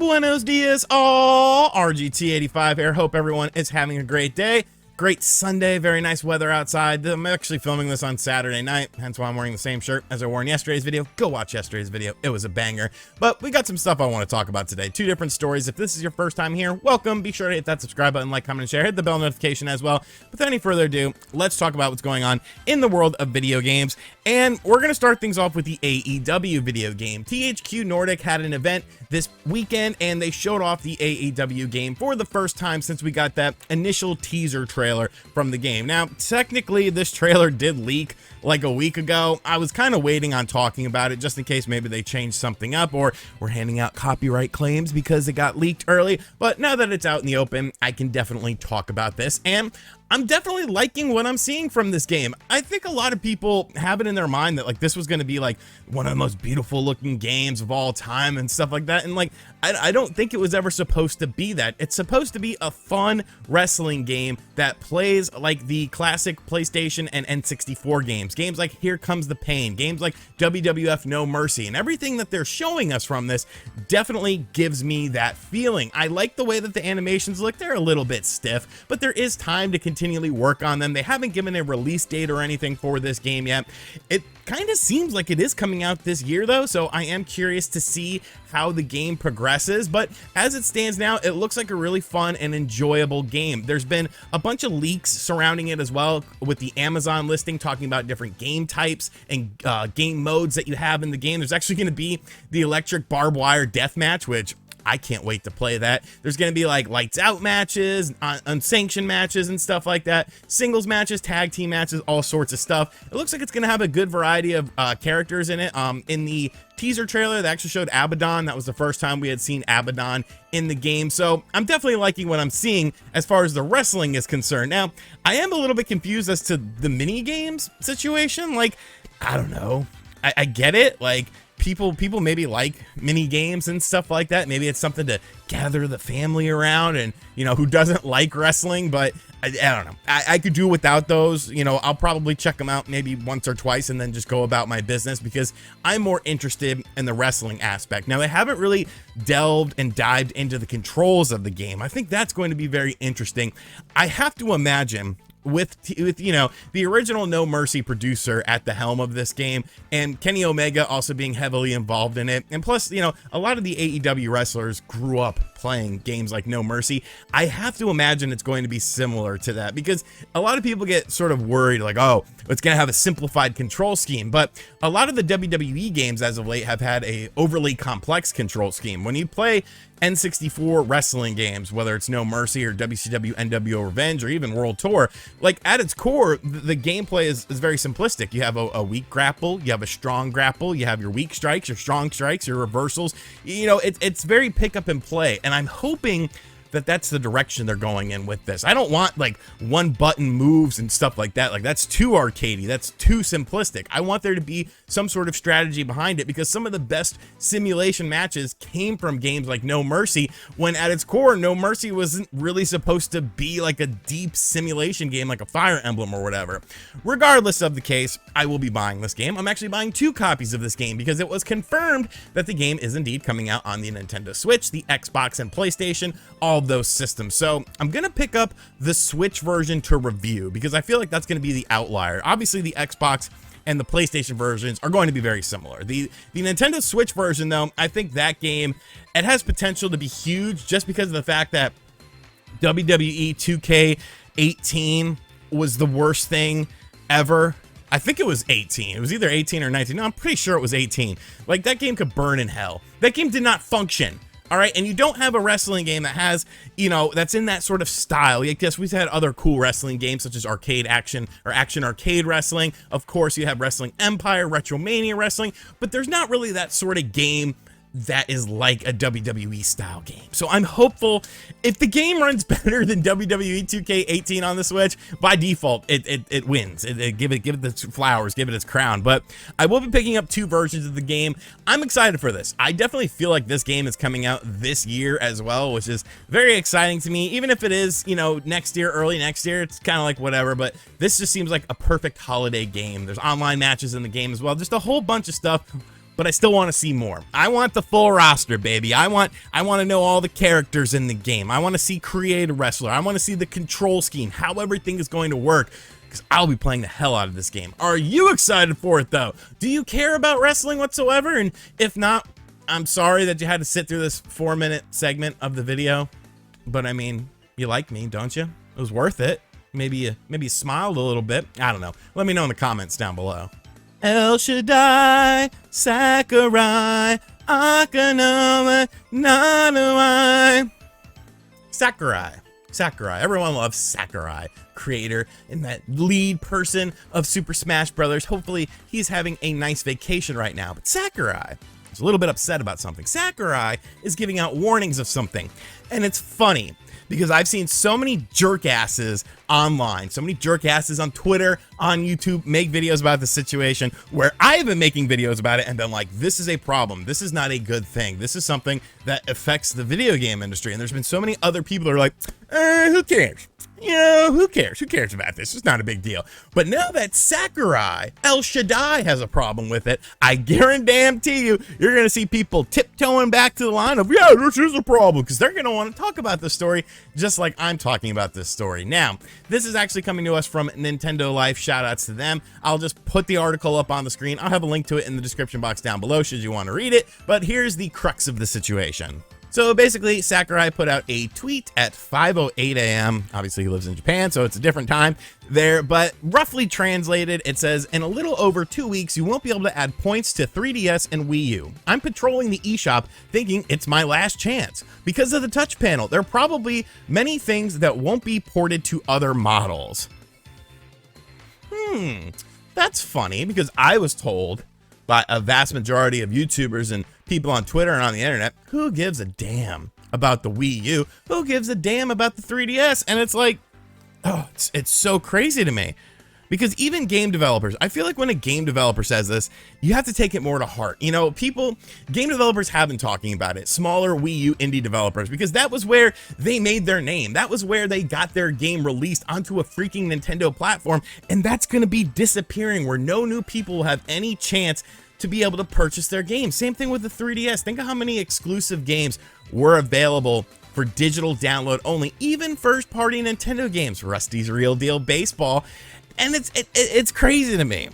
Buenos dias, all. RGT85 here. Hope everyone is having a great day. Great Sunday, very nice weather outside. I'm actually filming this on Saturday night, hence why I'm wearing the same shirt as I wore in yesterday's video. Go watch yesterday's video, it was a banger. But we got some stuff I want to talk about today. Two different stories. If this is your first time here, welcome. Be sure to hit that subscribe button, like, comment, and share. Hit the bell notification as well. Without any further ado, let's talk about what's going on in the world of video games. And we're going to start things off with the AEW video game. THQ Nordic had an event this weekend, and they showed off the AEW game for the first time since we got that initial teaser trailer from the game. Now, technically, this trailer did leak like a week ago. I was kind of waiting on talking about it just in case maybe they changed something up or were handing out copyright claims because it got leaked early. But now that it's out in the open, I can definitely talk about this. And I'm definitely liking what I'm seeing from this game. I think a lot of people have it in their mind that like this was going to be like one of the most beautiful looking games of all time and stuff like that. And like, I don't think it was ever supposed to be that. It's supposed to be a fun wrestling game that plays like the classic PlayStation and N64 games. Games like Here Comes the Pain, games like WWF No Mercy, and everything that they're showing us from this definitely gives me that feeling. I like the way that the animations look. They're a little bit stiff, but there is time to continually work on them. They haven't given a release date or anything for this game yet. It kind of seems like it is coming out this year though, so I am curious to see how the game progresses, but as it stands now, it looks like a really fun and enjoyable game. There's been a bunch of leaks surrounding it as well, with the Amazon listing talking about different game types and game modes that you have in the game. There's actually going to be the electric barbed wire death match, which I can't wait to play that. There's going to be like lights out matches, unsanctioned matches and stuff like that, singles matches, tag team matches, all sorts of stuff. It looks like it's going to have a good variety of characters in it. In the teaser trailer, they actually showed Abaddon. That was the first time we had seen Abaddon in the game. So I'm definitely liking what I'm seeing as far as the wrestling is concerned. Now, I am a little bit confused as to the mini games situation. Like, I don't know. I get it. Like, people maybe like mini games and stuff like that. Maybe it's something to gather the family around, and you know, who doesn't like wrestling, but I don't know. I could do without those. You know, I'll probably check them out maybe once or twice and then just go about my business because I'm more interested in the wrestling aspect. Now, they haven't really delved and dived into the controls of the game. I think that's going to be very interesting. I have to imagine with you know, the original No Mercy producer at the helm of this game, and Kenny Omega also being heavily involved in it, and plus, you know, a lot of the AEW wrestlers grew up playing games like No Mercy. I have to imagine it's going to be similar to that, because a lot of people get sort of worried like, oh, it's going to have a simplified control scheme, but a lot of the WWE games as of late have had a overly complex control scheme. When you play N64 wrestling games, whether it's No Mercy or WCW NWO Revenge or even World Tour, like at its core, the gameplay is very simplistic. You have a weak grapple, you have a strong grapple, you have your weak strikes, your strong strikes, your reversals. You know, it's very pick up and play, and I'm hoping that that's the direction they're going in with this. I don't want like one button moves and stuff like that. Like, that's too arcadey, that's too simplistic. I want there to be some sort of strategy behind it, because some of the best simulation matches came from games like No Mercy, when at its core, No Mercy wasn't really supposed to be like a deep simulation game like a Fire Emblem or whatever. Regardless of the case, I will be buying this game. I'm actually buying 2 copies of this game because it was confirmed that the game is indeed coming out on the Nintendo Switch, the Xbox, and PlayStation, all those systems. So I'm gonna pick up the Switch version to review because I feel like that's gonna be the outlier. Obviously, the Xbox and the PlayStation versions are going to be very similar. The Nintendo Switch version, though, I think that game, it has potential to be huge just because of the fact that WWE 2K18 was the worst thing ever. I think it was 18. It was either 18 or 19. No, I'm pretty sure it was 18. Like, that game could burn in hell. That game did not function. All right, and you don't have a wrestling game that has, you know, that's in that sort of style. I guess we've had other cool wrestling games such as arcade action or action arcade wrestling. Of course, you have Wrestling Empire, Retromania wrestling, but there's not really that sort of game that is like a WWE style game. So I'm hopeful if the game runs better than WWE 2K18 on the Switch, by default, it wins. Give it the flowers, give it its crown. But I will be picking up 2 versions of the game. I'm excited for this. I definitely feel like this game is coming out this year as well, which is very exciting to me. Even if it is, you know, next year, early next year, it's kind of like whatever, but this just seems like a perfect holiday game. There's online matches in the game as well. Just a whole bunch of stuff but I still want to see more. I want the full roster, baby. I want to know all the characters in the game. I want to see creative wrestler. I want to see the control scheme, how everything is going to work, because I'll be playing the hell out of this game. Are you excited for it, though? Do you care about wrestling whatsoever? And if not, I'm sorry that you had to sit through this 4-minute segment of the video, but I mean, you like me, don't you? It was worth it. Maybe you smiled a little bit. I don't know. Let me know in the comments down below. El Shaddai, Sakurai, Akanoma, Nanawai. Sakurai. Everyone loves Sakurai, creator and that lead person of Super Smash Brothers. Hopefully, he's having a nice vacation right now. But Sakurai is a little bit upset about something. Sakurai is giving out warnings of something. And it's funny, because I've seen so many jerkasses online, so many jerkasses on Twitter, on YouTube, make videos about the situation where I've been making videos about it and been like, this is a problem. This is not a good thing. This is something that affects the video game industry. And there's been so many other people that are like, who cares? You know, who cares? Who cares about this? It's not a big deal. But now that Sakurai, El Shaddai, has a problem with it, I guarantee you, you're going to see people tiptoeing back to the line of, yeah, this is a problem, because they're going to want to talk about this story just like I'm talking about this story. Now, this is actually coming to us from Nintendo Life. Shout outs to them. I'll just put the article up on the screen. I'll have a link to it in the description box down below should you want to read it. But here's the crux of the situation. So basically, Sakurai put out a tweet at 5:08 a.m. Obviously, he lives in Japan, so it's a different time there. But roughly translated, it says, in a little over 2 weeks, you won't be able to add points to 3DS and Wii U. I'm patrolling the eShop thinking it's my last chance. Because of the touch panel, there are probably many things that won't be ported to other models. That's funny, because I was told by a vast majority of YouTubers and people on Twitter and on the internet, who gives a damn about the Wii U? Who gives a damn about the 3DS? And it's like, oh, it's so crazy to me. Because even game developers, I feel like when a game developer says this, you have to take it more to heart. You know, game developers have been talking about it, smaller Wii U indie developers, because that was where they made their name. That was where they got their game released onto a freaking Nintendo platform, and that's going to be disappearing, where no new people will have any chance to be able to purchase their games. Same thing with the 3DS. Think of how many exclusive games were available for digital download only, even first-party Nintendo games, Rusty's Real Deal Baseball. And it's crazy to me.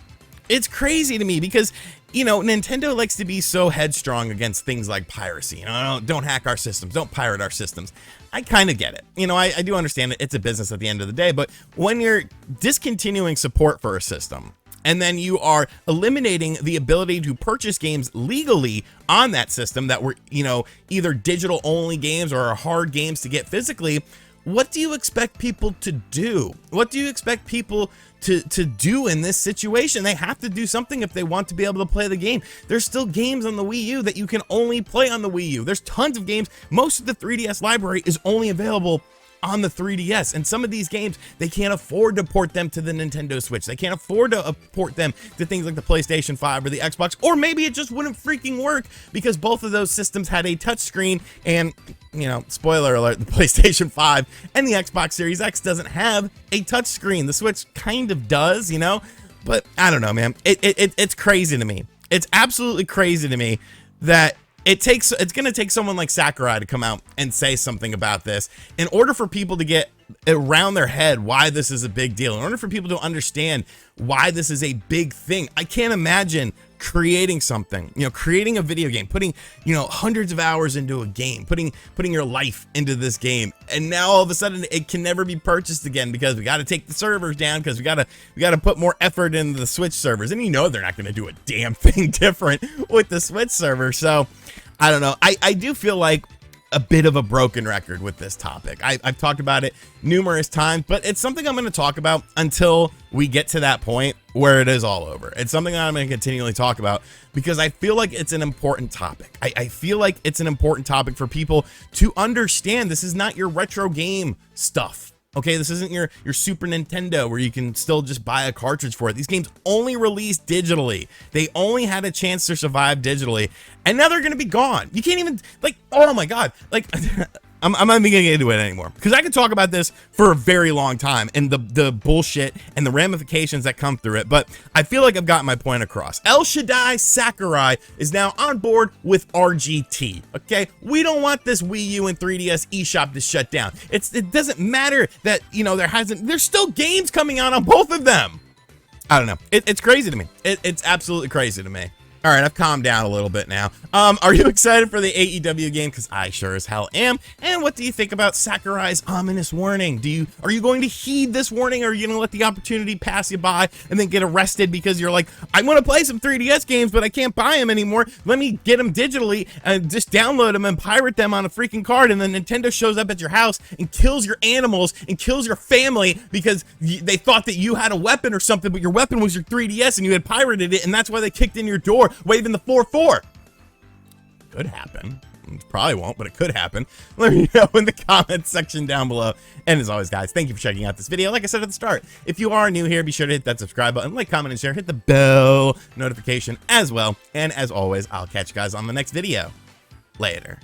It's crazy to me because, you know, Nintendo likes to be so headstrong against things like piracy. You know, don't hack our systems, don't pirate our systems. I kind of get it. You know, I do understand it. It's a business at the end of the day, but when you're discontinuing support for a system, and then you are eliminating the ability to purchase games legally on that system that were, you know, either digital only games or are hard games to get physically, what do you expect people to do? What do you expect people to do in this situation? They have to do something if they want to be able to play the game. There's still games on the Wii U that you can only play on the Wii U. There's tons of games. Most of the 3DS library is only available on the 3DS, and some of these games, they can't afford to port them to the Nintendo Switch. They can't afford to port them to things like the PlayStation 5 or the Xbox, or maybe it just wouldn't freaking work because both of those systems had a touchscreen, and, you know, spoiler alert, the PlayStation 5 and the Xbox Series X doesn't have a touchscreen. The Switch kind of does, you know, but I don't know, man. It's crazy to me. It's absolutely crazy to me that it's going to take someone like Sakurai to come out and say something about this in order for people to get around their head why this is a big deal, in order for people to understand why this is a big thing. I can't imagine creating something, you know, creating a video game, putting, you know, hundreds of hours into a game, putting your life into this game, and now all of a sudden it can never be purchased again because we got to take the servers down, because we got to put more effort into the Switch servers, and you know they're not going to do a damn thing different with the Switch server. So I don't know. I do feel like a bit of a broken record with this topic. I've talked about it numerous times, but it's something I'm going to talk about until we get to that point where it is all over. It's something that I'm going to continually talk about because I feel like it's an important topic. I feel like it's an important topic for people to understand. This is not your retro game stuff. Okay, this isn't your Super Nintendo where you can still just buy a cartridge for it. These games only released digitally. They only had a chance to survive digitally, and now they're going to be gone. You can't even, like, oh my God, like, I'm not even gonna get into it anymore because I could talk about this for a very long time and the bullshit and the ramifications that come through it, but I feel like I've gotten my point across. El Shaddai Sakurai is now on board with RGT. Okay, we don't want this Wii U and 3DS eShop to shut down. It doesn't matter that, you know, there's still games coming out on both of them. I don't know. It's crazy to me. It's absolutely crazy to me. All right, I've calmed down a little bit now. Are you excited for the AEW game? Because I sure as hell am. And what do you think about Sakurai's ominous warning? Are you going to heed this warning, or are you going to let the opportunity pass you by and then get arrested because you're like, I want to play some 3DS games, but I can't buy them anymore. Let me get them digitally and just download them and pirate them on a freaking card. And then Nintendo shows up at your house and kills your animals and kills your family because they thought that you had a weapon or something, but your weapon was your 3DS and you had pirated it, and that's why they kicked in your door waving the 4-4. Could happen. It probably won't, but it could happen. Let me know in the comments section down below. And as always, guys, thank you for checking out this video. Like I said at the start, if you are new here, be sure to hit that subscribe button, like, comment, and share. Hit the bell notification as well. And as always, I'll catch you guys on the next video. Later.